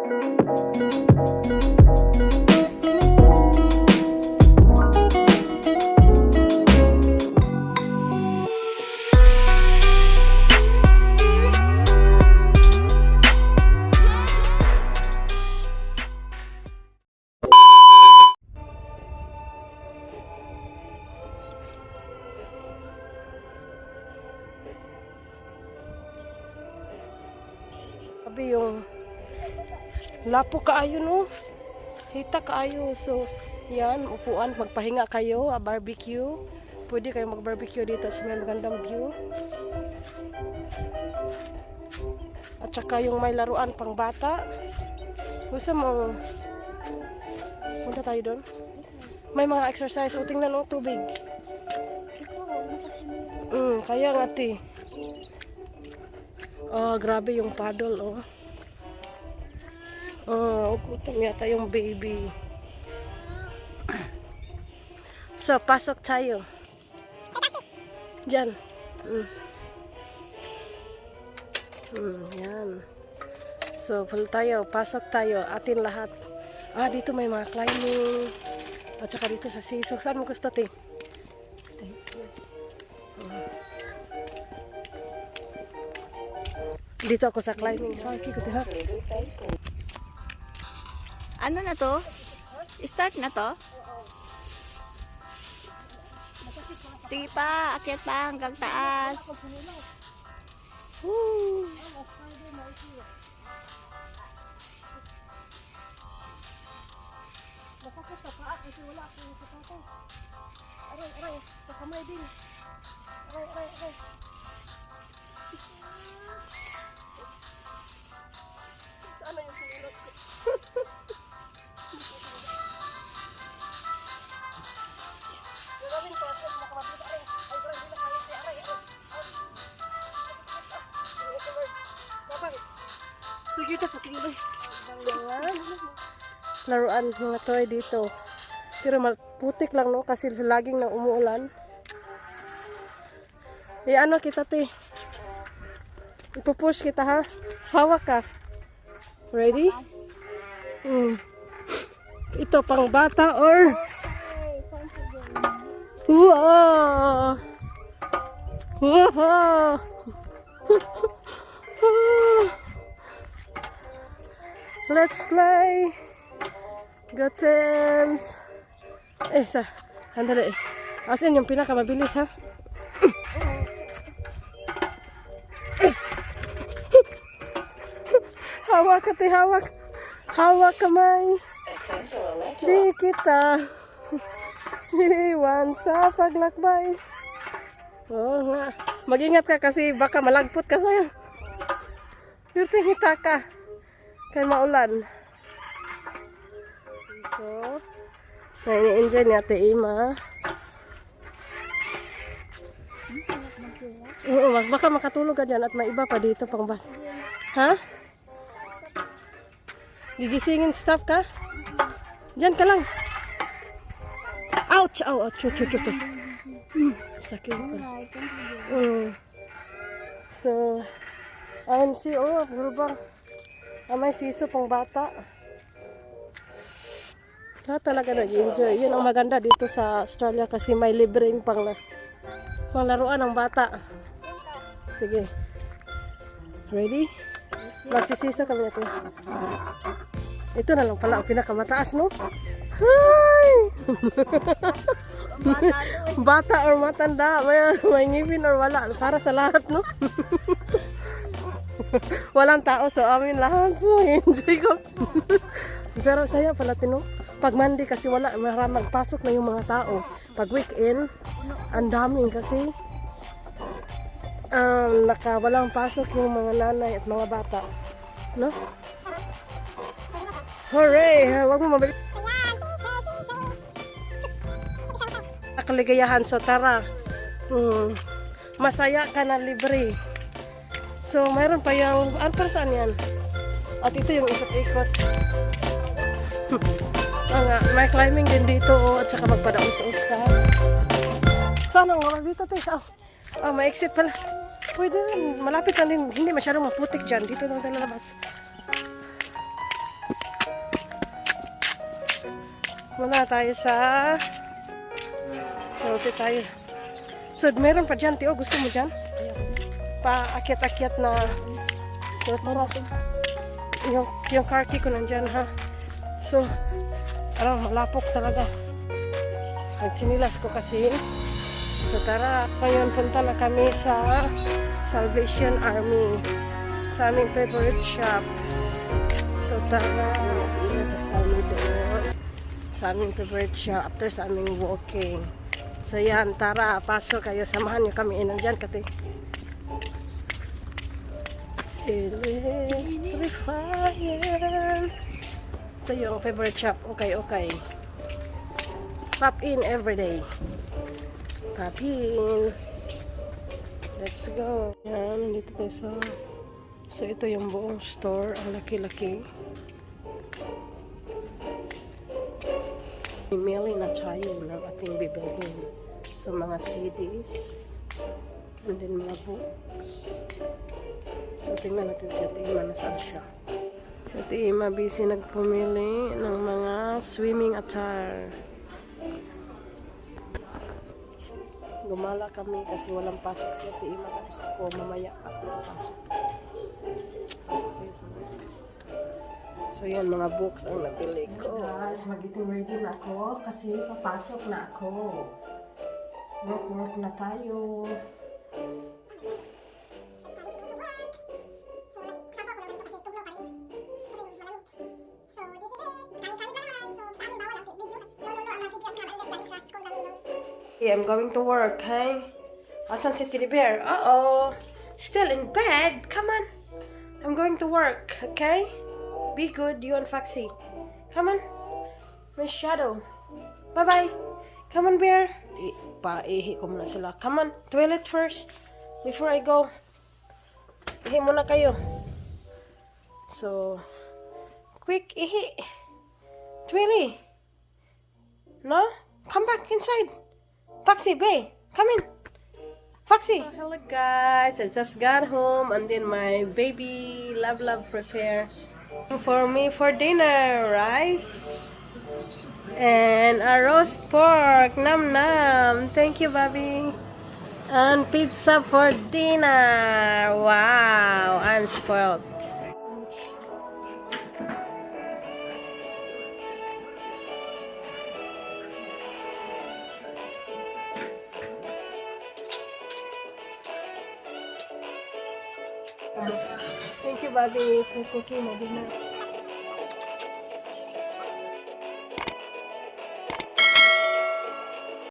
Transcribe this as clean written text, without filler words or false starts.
Sabi yung lapo kaayo no. Hita kaayo. So, yan, upuan, magpahinga kayo, barbecue. Pwede kayo mag-barbecue dito sa may magandang view. At saka yung may laruan pang bata. Gusto mo punta tayo doon? May mga exercise. O, tingnan o, tubig. Kaya nga, ti. Oh, grabe yung paddle, oh. Oh, gutom yata yung baby. So, pasok tayo. Diyan. Yan. So, full tayo. Pasok tayo. Atin lahat. Dito may mga climbing. At saka dito sa siso. Saan mo gusto, ti? Dito ako sa climbing. Ano na to? Start na to? Sige pa, akyat pa hanggang taas. Woo! Masakit sa paa kasi wala akong sapatos. Aray, sa kamay din. Aray. Saan na yung sinulot ko? Maraming pasok, makamapit. Aray, hindi na kaya. Aray. Sige ka sa tingin. Laruan mga toy dito. Pero putik lang no kasi laging na umuulan. Ano kita te? Ipupush kita ha. Hawak ka. Ready? Ito pang bata or wow! Wow! Let's play! Go Tems! Handali. Asin yung pinakamabilis ha? Hawak ka, hawak. Hawak kamay. Di kita iwan sa paglakbay. Oo nga. Mag-ingat ka kasi baka malagpot ka sa'yo. Pero hita ka. Kaya maulan. So, na-enjoy ni Ate Ima. Oo, baka makatulog ka dyan at may iba pa dito pang bata. Ha? Gigisingin staff ka? Diyan ka lang. Ouch! Ouch! Sakit pa. So, ayun si berubang. May siso pang bata. Lahat talaga nag-enjoy. Yun ang maganda dito sa Australia kasi may libreng panglaruan ng bata. Sige. Ready? Magsisiso kami natin. Ito na lang pala ang pinakamataas, no? Hi! Bata or matanda, may ngipin or wala. Para sa lahat, no? Walang tao, so amin lahat. So, enjoy ko. Pero saya pala, tino. Pag Monday kasi wala, maraming pasok na yung mga tao. Pag weekend, ang daming kasi walang pasok yung mga nanay at mga bata. No? Hooray! Huwag mo mabalik. Nakaligayahan, so tara. Masaya ka na libre. So, mayroon pa yung, para saan yan? At ito yung ikot-ikot. May climbing din dito, at saka magpadaus-us ka. Sana nga dito, te. May exit pala. Pwede rin, malapit lang din. Hindi masyadong maputik dyan. Dito lang tayo lalabas. Muna tayo sa healthy tayo. So, meron pa dyan, Tio. Gusto mo dyan? Pa-akyat-akyat na so, tara. Yung car key ko nandyan, ha? So, parang malapok talaga. Nagchinilas ko kasi. So, tara. Ngayon, punta na kami sa Salvation Army. Sa aming favorite shop. So, tara. Ito sa Salvador. Sa aming favorite shop. After sa aming walking. So, yan. Tara. Pasok kayo. Samahan nyo kami. Nandyan kati. Electrifying. Ito yung favorite shop. Okay, okay. Pop in everyday. Pop in. Let's go. Yan, nandito tayo sa... So, ito yung buong store. Ang laki-laki. Mili na tayo ng ating bibilhin sa mga CDs. And then mga books. So, tingnan natin si Ate Ima, nasaan siya. Si Ate Ima, busy nagpumili ng mga swimming attire. Gumala kami kasi walang pasok si Ate Ima. Tapos ako, mamaya ako pasok. Pasok tayo sa work. So, yan, mga books ang nabili ko. Guys, mag-getting ready na ako kasi papasok na ako. Work na tayo. I'm going to work, hey? Asan si Teddy Bear? Uh-oh. Still in bed? Come on. I'm going to work, okay? Be good, you and Foxy. Come on. Miss Shadow. Bye-bye. Come on, Bear. Paihi ko muna sila. Come on. Toilet first. Before I go. Ihi muna kayo. So, quick, ihi. Twilly. No? Come back inside. Foxy, Bay, come in. Foxy. Oh, hello guys, I just got home and then my baby Love prepare for me for dinner. Rice and a roast pork. Nam nam. Thank you, Bobby. And pizza for dinner. Wow, I'm spoiled. Thank you, Bobby, for cooking my dinner.